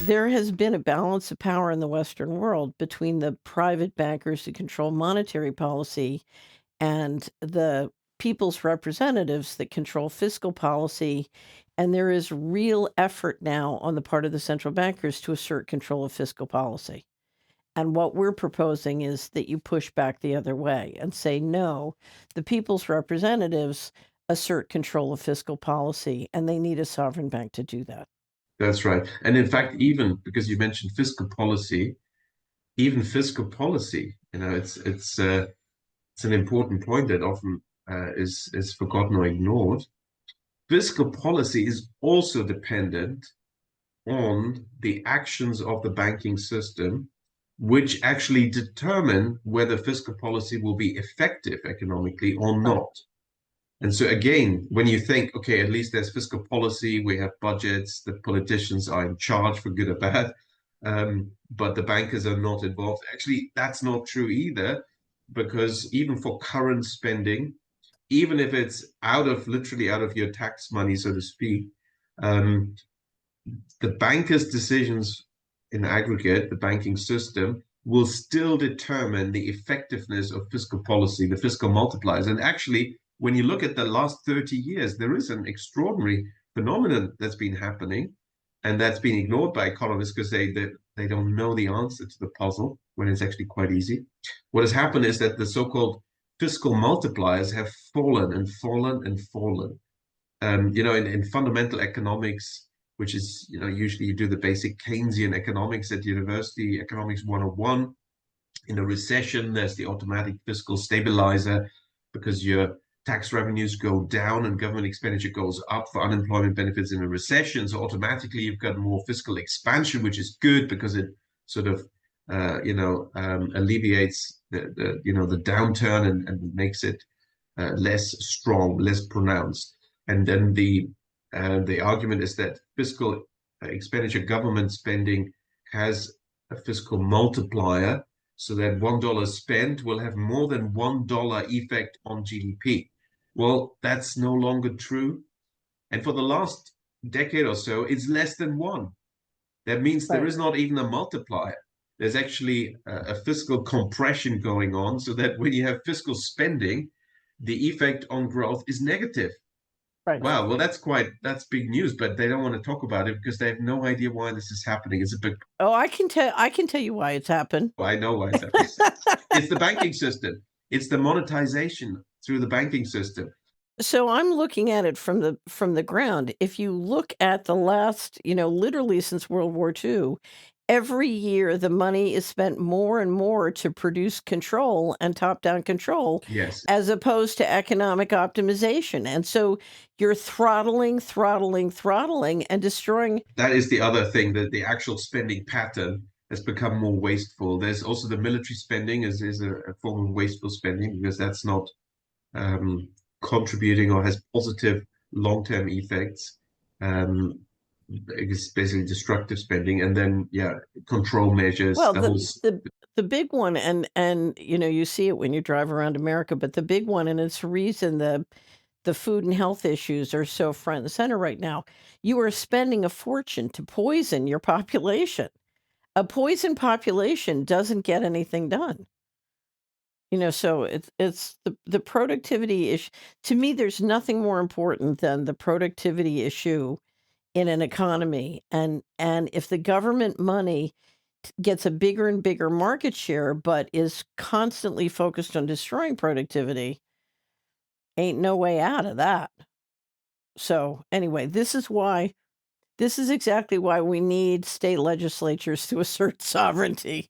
There has been a balance of power in the Western world between the private bankers who control monetary policy and the people's representatives that control fiscal policy. And there is real effort now on the part of the central bankers to assert control of fiscal policy. And what we're proposing is that you push back the other way and say, no, the people's representatives assert control of fiscal policy, and they need a sovereign bank to do that. That's right. And in fact, even because you mentioned fiscal policy, even fiscal policy, it's an important point that often is forgotten or ignored. Fiscal policy is also dependent on the actions of the banking system, which actually determine whether fiscal policy will be effective economically or Right. not. And so again, when you think, okay, at least there's fiscal policy, we have budgets, the politicians are in charge for good or bad, but the bankers are not involved. Actually, that's not true either, because even for current spending, even if it's literally out of your tax money, so to speak, um, the bankers' decisions in aggregate, the banking system, will still determine the effectiveness of fiscal policy, the fiscal multipliers. And actually, when you look at the last 30 years, there is an extraordinary phenomenon that's been happening, and that's been ignored by economists because they don't know the answer to the puzzle when it's actually quite easy. What has happened is that the so-called fiscal multipliers have fallen and fallen and fallen. In fundamental economics, which is, usually you do the basic Keynesian economics at university, economics 101. In a recession, there's the automatic fiscal stabilizer because your tax revenues go down and government expenditure goes up for unemployment benefits in a recession. So automatically you've got more fiscal expansion, which is good because it sort of alleviates the downturn and makes it less strong, less pronounced. And then the argument is that fiscal expenditure, government spending, has a fiscal multiplier, so that $1 spent will have more than $1 effect on GDP. Well, that's no longer true. And for the last decade or so, it's less than one. That means there Right. is not even a multiplier. There's actually a fiscal compression going on, so that when you have fiscal spending, the effect on growth is negative. Right. Wow, well, that's big news, but they don't want to talk about it because they have no idea why this is happening. It's a big, Oh, I can tell you why it's happened. I know why it's happening. It's the banking system. It's the monetization through the banking system. So I'm looking at it from the ground. If you look at the last, literally since World War II, every year the money is spent more and more to produce control and top-down control Yes, as opposed to economic optimization. And so you're throttling, throttling, throttling, and destroying. that is the other thing, that the actual spending pattern has become more wasteful. There's also the military spending is a form of wasteful spending because that's not um, contributing or has positive long-term effects. Um, it's basically destructive spending, and then yeah, control measures. Well, The whole the big one, and you see it when you drive around America, but the big one, and it's the reason the food and health issues are so front and center right now. You are spending a fortune to poison your population. A poisoned population doesn't get anything done. So it's the productivity issue. To me, there's nothing more important than the productivity issue in an economy. And if the government money gets a bigger and bigger market share, but is constantly focused on destroying productivity, ain't no way out of that. So anyway, this is exactly why we need state legislatures to assert sovereignty.